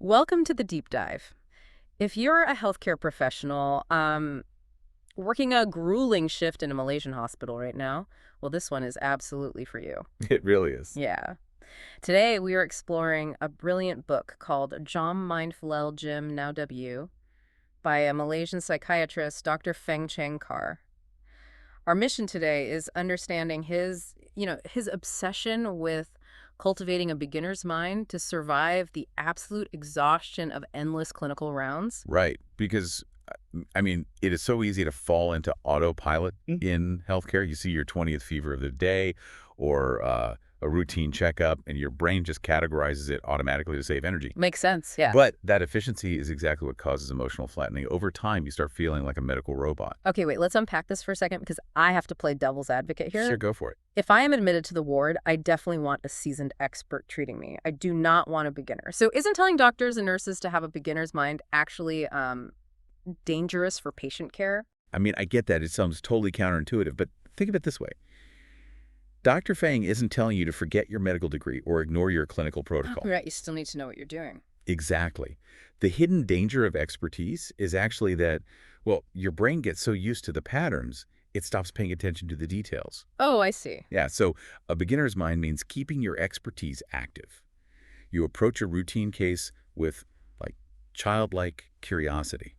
Welcome to the deep dive. If you're a healthcare professional working a grueling shift in a Malaysian hospital right now, well, this one is absolutely for you. It really is. Yeah. Today, we are exploring a brilliant book called Jom Mindfulness Jim Now W by a Malaysian psychiatrist, Dr. Feng Cheng Kar. Our mission today is understanding his obsession with cultivating a beginner's mind to survive the absolute exhaustion of endless clinical rounds. Right. Because, it is so easy to fall into autopilot in healthcare. You see your 20th fever of the day or a routine checkup, and your brain just categorizes it automatically to save energy. Makes sense, yeah. But that efficiency is exactly what causes emotional flattening. Over time, you start feeling like a medical robot. Okay, wait, let's unpack this for a second because I have to play devil's advocate here. Sure, go for it. If I am admitted to the ward, I definitely want a seasoned expert treating me. I do not want a beginner. So isn't telling doctors and nurses to have a beginner's mind actually dangerous for patient care? I get that. It sounds totally counterintuitive, but think of it this way. Dr. Fang isn't telling you to forget your medical degree or ignore your clinical protocol. Right, you still need to know what you're doing. Exactly. The hidden danger of expertise is actually that, well, your brain gets so used to the patterns, it stops paying attention to the details. Oh, I see. Yeah, so a beginner's mind means keeping your expertise active. You approach a routine case with, childlike curiosity.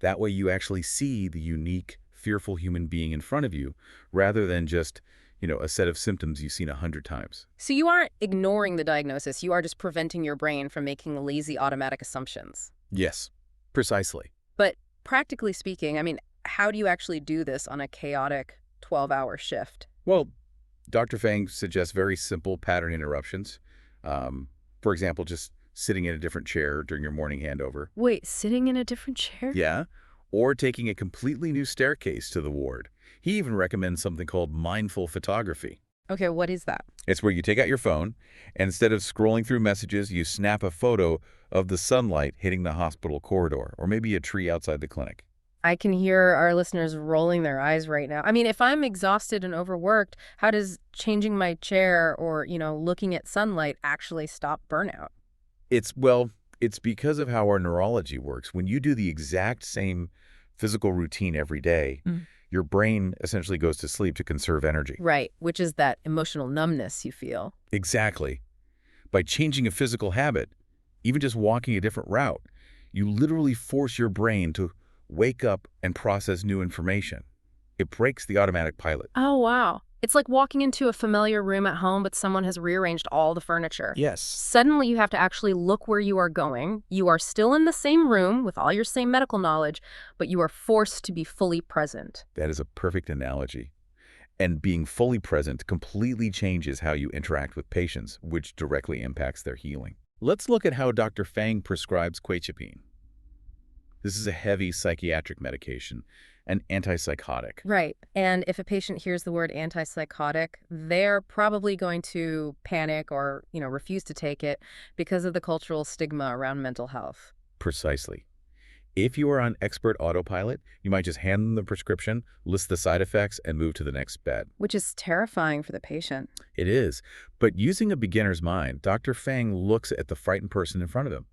That way you actually see the unique, fearful human being in front of you, rather than just a set of symptoms you've seen 100 times. So you aren't ignoring the diagnosis, you are just preventing your brain from making lazy automatic assumptions. Yes, precisely. But practically speaking, how do you actually do this on a chaotic 12-hour shift? Well, Dr. Fang suggests very simple pattern interruptions. For example, just sitting in a different chair during your morning handover. Wait, sitting in a different chair? Yeah, or taking a completely new staircase to the ward. He even recommends something called mindful photography. Okay, what is that? It's where you take out your phone, and instead of scrolling through messages, you snap a photo of the sunlight hitting the hospital corridor, or maybe a tree outside the clinic. I can hear our listeners rolling their eyes right now. If I'm exhausted and overworked, how does changing my chair or, looking at sunlight actually stop burnout? It's because of how our neurology works. When you do the exact same physical routine every day, your brain essentially goes to sleep to conserve energy. Right, which is that emotional numbness you feel. Exactly. By changing a physical habit, even just walking a different route, you literally force your brain to wake up and process new information. It breaks the automatic pilot. Oh, wow. It's like walking into a familiar room at home, but someone has rearranged all the furniture. Yes. Suddenly, you have to actually look where you are going. You are still in the same room with all your same medical knowledge, but you are forced to be fully present. That is a perfect analogy. And being fully present completely changes how you interact with patients, which directly impacts their healing. Let's look at how Dr. Fang prescribes quetiapine. This is a heavy psychiatric medication, an antipsychotic. Right. And if a patient hears the word antipsychotic, they're probably going to panic or, refuse to take it because of the cultural stigma around mental health. Precisely. If you are on expert autopilot, you might just hand them the prescription, list the side effects, and move to the next bed. Which is terrifying for the patient. It is. But using a beginner's mind, Dr. Fang looks at the frightened person in front of him.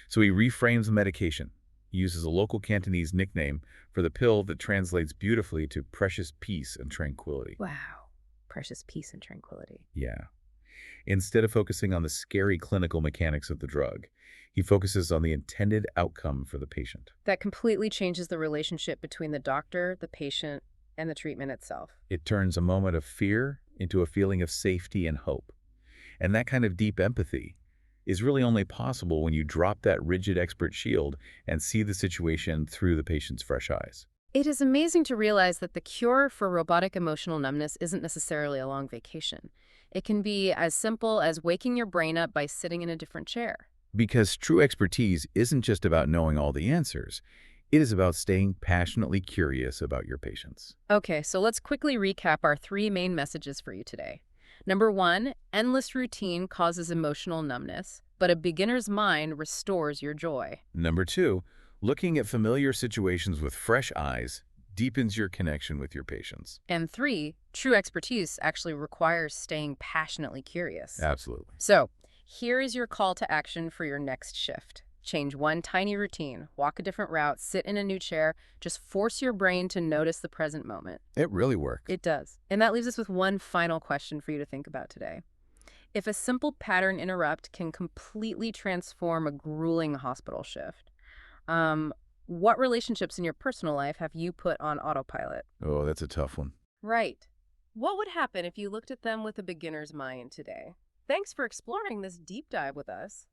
So he reframes the medication. He uses a local Cantonese nickname for the pill that translates beautifully to precious peace and tranquility. Wow. Precious peace and tranquility. Yeah. Instead of focusing on the scary clinical mechanics of the drug, he focuses on the intended outcome for the patient. That completely changes the relationship between the doctor, the patient, and the treatment itself. It turns a moment of fear into a feeling of safety and hope. And that kind of deep empathy is really only possible when you drop that rigid expert shield and see the situation through the patient's fresh eyes. It is amazing to realize that the cure for robotic emotional numbness isn't necessarily a long vacation. It can be as simple as waking your brain up by sitting in a different chair. Because true expertise isn't just about knowing all the answers. It is about staying passionately curious about your patients. Okay, so let's quickly recap our 3 main messages for you today. Number 1, endless routine causes emotional numbness, but a beginner's mind restores your joy. Number 2, looking at familiar situations with fresh eyes deepens your connection with your patients. And 3, true expertise actually requires staying passionately curious. Absolutely. So, here is your call to action for your next shift. Change one tiny routine, walk a different route, sit in a new chair, just force your brain to notice the present moment. It really works. It does. And that leaves us with one final question for you to think about today. If a simple pattern interrupt can completely transform a grueling hospital shift, what relationships in your personal life have you put on autopilot? Oh, that's a tough one. Right. What would happen if you looked at them with a beginner's mind today? Thanks for exploring this deep dive with us.